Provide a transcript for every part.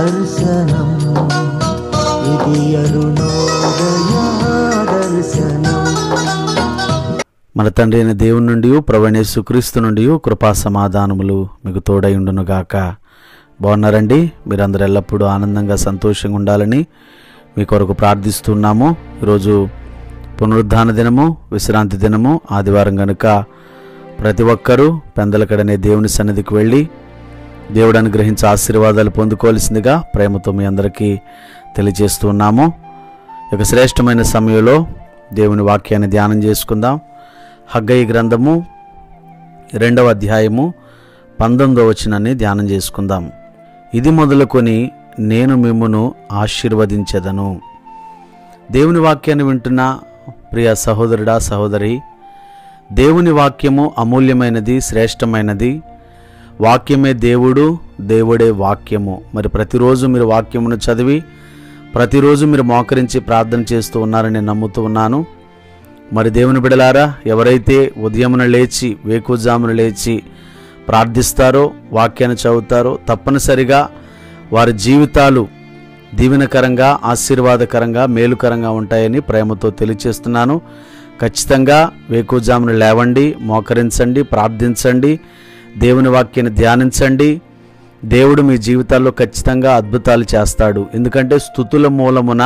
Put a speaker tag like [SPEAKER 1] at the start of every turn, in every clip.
[SPEAKER 1] దర్శనం, ఇది అరుణోదయ దర్శనం.
[SPEAKER 2] మన తండ్రి అయిన దేవుని నుండి ప్రభువైన యేసుక్రీస్తు నుండి కృపా సమాధానములు మీకు తోడై ఉండునుగాక. బాగున్నారండి? మీరందరూ ఎల్లప్పుడూ ఆనందంగా సంతోషంగా ఉండాలని మీ కొరకు ప్రార్థిస్తున్నాము. ఈరోజు పునరుద్ధాన దినము, విశ్రాంతి దినము, ఆదివారం కనుక ప్రతి ఒక్కరూ పెందలకడనే దేవుని సన్నిధికి వెళ్ళి దేవుడు అనుగ్రహించే ఆశీర్వాదాలు పొందుకోవాల్సిందిగా ప్రేమతో మీ అందరికీ తెలియజేస్తున్నాము. ఇక శ్రేష్టమైన సమయంలో దేవుని వాక్యాన్ని ధ్యానం చేసుకుందాం. హగ్గయి గ్రంథము 2వ అధ్యాయము 19వ వచనాన్ని ధ్యానం చేసుకుందాం. ఇది మొదలుకొని నేను మిమ్మును ఆశీర్వదించెదను. దేవుని వాక్యాన్ని వింటున్న ప్రియ సహోదరుడా, సహోదరి, దేవుని వాక్యము అమూల్యమైనది, శ్రేష్టమైనది. వాక్యమే దేవుడు, దేవుడే వాక్యము. మరి ప్రతిరోజు మీరు వాక్యమును చదివి ప్రతిరోజు మీరు మోకరించి ప్రార్థన చేస్తూ ఉన్నారని నమ్ముతూ ఉన్నాను. మరి దేవుని బిడలారా, ఎవరైతే ఉదయమున లేచి వేకుజామున లేచి ప్రార్థిస్తారో, వాక్యాన్ని చదువుతారో, తప్పనిసరిగా వారి జీవితాలు దీవెనకరంగా, ఆశీర్వాదకరంగా, మేలుకరంగా ఉంటాయని ప్రేమతో తెలియచేస్తున్నాను. ఖచ్చితంగా వేకుజామున లేవండి, మోకరించండి, ప్రార్థించండి, దేవుని వాక్యాన్ని ధ్యానించండి. దేవుడు మీ జీవితాల్లో ఖచ్చితంగా అద్భుతాలు చేస్తాడు. ఎందుకంటే స్తుతుల మూలమున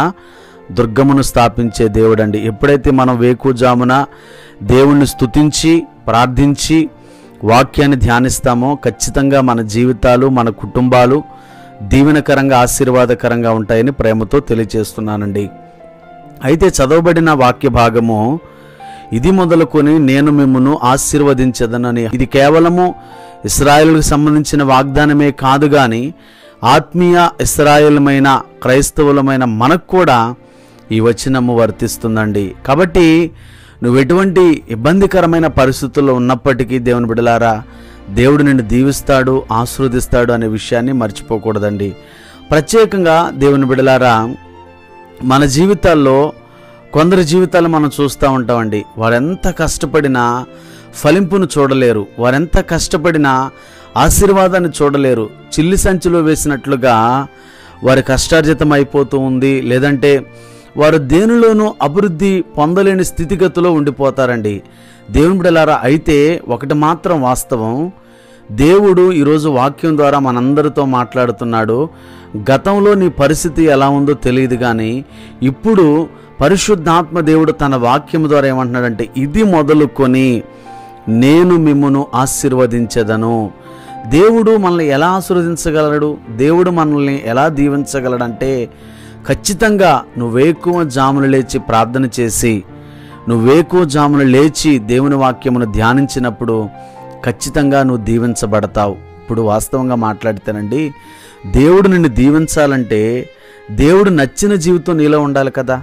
[SPEAKER 2] దుర్గమును స్థాపించే దేవుడండి. ఎప్పుడైతే మనం వేకుజామున దేవుణ్ణి స్తుతించి ప్రార్థించి వాక్యాన్ని ధ్యానిస్తామో ఖచ్చితంగా మన జీవితాలు, మన కుటుంబాలు దీవెనకరంగా, ఆశీర్వాదకరంగా ఉంటాయని ప్రేమతో తెలియజేస్తున్నానండి. అయితే చదవబడిన వాక్య భాగము ఇది మొదలుకొని నేను మిమ్మును ఆశీర్వదించదనని, ఇది కేవలము ఇశ్రాయేలుకు సంబంధించిన వాగ్దానమే కాదు, కానీ ఆత్మీయ ఇశ్రాయేలుమైన క్రైస్తవులమైన మనకు కూడా ఈ వచనము వర్తిస్తుందండి. కాబట్టి నువ్వు ఎటువంటి ఇబ్బందికరమైన పరిస్థితుల్లో ఉన్నప్పటికీ దేవుని బిడ్డలారా, దేవుడు నిన్ను దీవిస్తాడు, ఆశీర్వదిస్తాడు అనే విషయాన్ని మర్చిపోకూడదండి. ప్రత్యేకంగా దేవుని బిడ్డలారా, మన జీవితాల్లో కొందరి జీవితాలు మనం చూస్తూ ఉంటామండి. వారెంత కష్టపడినా ఫలింపును చూడలేరు, వారెంత కష్టపడినా ఆశీర్వాదాన్ని చూడలేరు. చిల్లి సంచిలో వేసినట్లుగా వారి కష్టార్జితం అయిపోతూ ఉంది, లేదంటే వారు దేనిలోనూ అభివృద్ధి పొందలేని స్థితిగతిలో ఉండిపోతారండి. దేవుని బిడ్డలారా, అయితే ఒకటి మాత్రం వాస్తవం, దేవుడు ఈరోజు వాక్యం ద్వారా మనందరితో మాట్లాడుతున్నాడు. గతంలో నీ పరిస్థితి ఎలా ఉందో తెలియదు, కానీ ఇప్పుడు పరిశుద్ధాత్మ దేవుడు తన వాక్యం ద్వారా ఏమంటున్నాడంటే, ఇది మొదలుకొని నేను మిమ్మును ఆశీర్వదించెదను. దేవుడు మనల్ని ఎలా ఆశీర్వదించగలడు? దేవుడు మనల్ని ఎలా దీవించగలడంటే, ఖచ్చితంగా నువ్వేకువ జాములు లేచి ప్రార్థన చేసి, నువ్వేకువ జాములు లేచి దేవుని వాక్యమును ధ్యానించినప్పుడు ఖచ్చితంగా నువ్వు దీవించబడతావు. ఇప్పుడు వాస్తవంగా మాట్లాడితేనండి, దేవుడు నిన్ను దీవించాలంటే దేవుడు నచ్చిన జీవితం నీలో ఉండాలి కదా.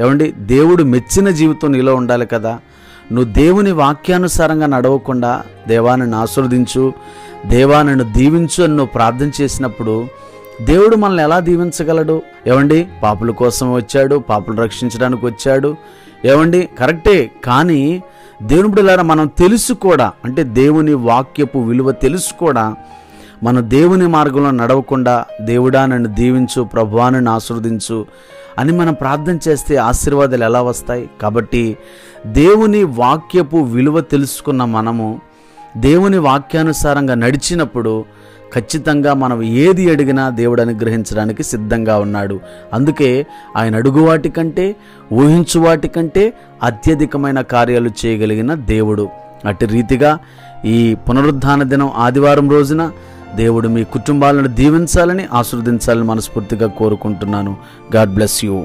[SPEAKER 2] ఏమండి, దేవుడు మెచ్చిన జీవితం నీలో ఉండాలి కదా. నువ్వు దేవుని వాక్యానుసారంగా నడవకుండా దేవా నన్ను ఆశీర్వదించు, దేవా నన్ను దీవించు అని నువ్వు ప్రార్థన చేసినప్పుడు దేవుడు మనల్ని ఎలా దీవించగలడు? ఏమండి, పాపుల కోసం వచ్చాడు, పాపులు రక్షించడానికి వచ్చాడు. ఏమండి, కరెక్టే. కానీ దేవుని బిడ్డలారా, మనం తెలుసు కూడా, అంటే దేవుని వాక్యపు విలువ తెలుసు కూడా, మనం దేవుని మార్గంలో నడవకుండా దేవుడా నన్ను దీవించు, ప్రభువా నన్ను ఆశీర్వదించు అని మనం ప్రార్థన చేస్తే ఆశీర్వాదాలు ఎలా వస్తాయి? కాబట్టి దేవుని వాక్యపు విలువ తెలుసుకున్న మనము దేవుని వాక్యానుసారంగా నడిచినప్పుడు ఖచ్చితంగా మనం ఏది అడిగినా దేవుడు అనుగ్రహించడానికి సిద్ధంగా ఉన్నాడు. అందుకే ఆయన అడుగు వాటికంటే, ఊహించు వాటికంటే అత్యధికమైన కార్యాలు చేయగలిగిన దేవుడు. అట్టి రీతిగా ఈ పునరుద్ధాన దినం ఆదివారం రోజున దేవుడు మీ కుటుంబాలను దీవించాలని, ఆశీర్వదించాలని మనస్ఫూర్తిగా కోరుకుంటున్నాను. God bless you.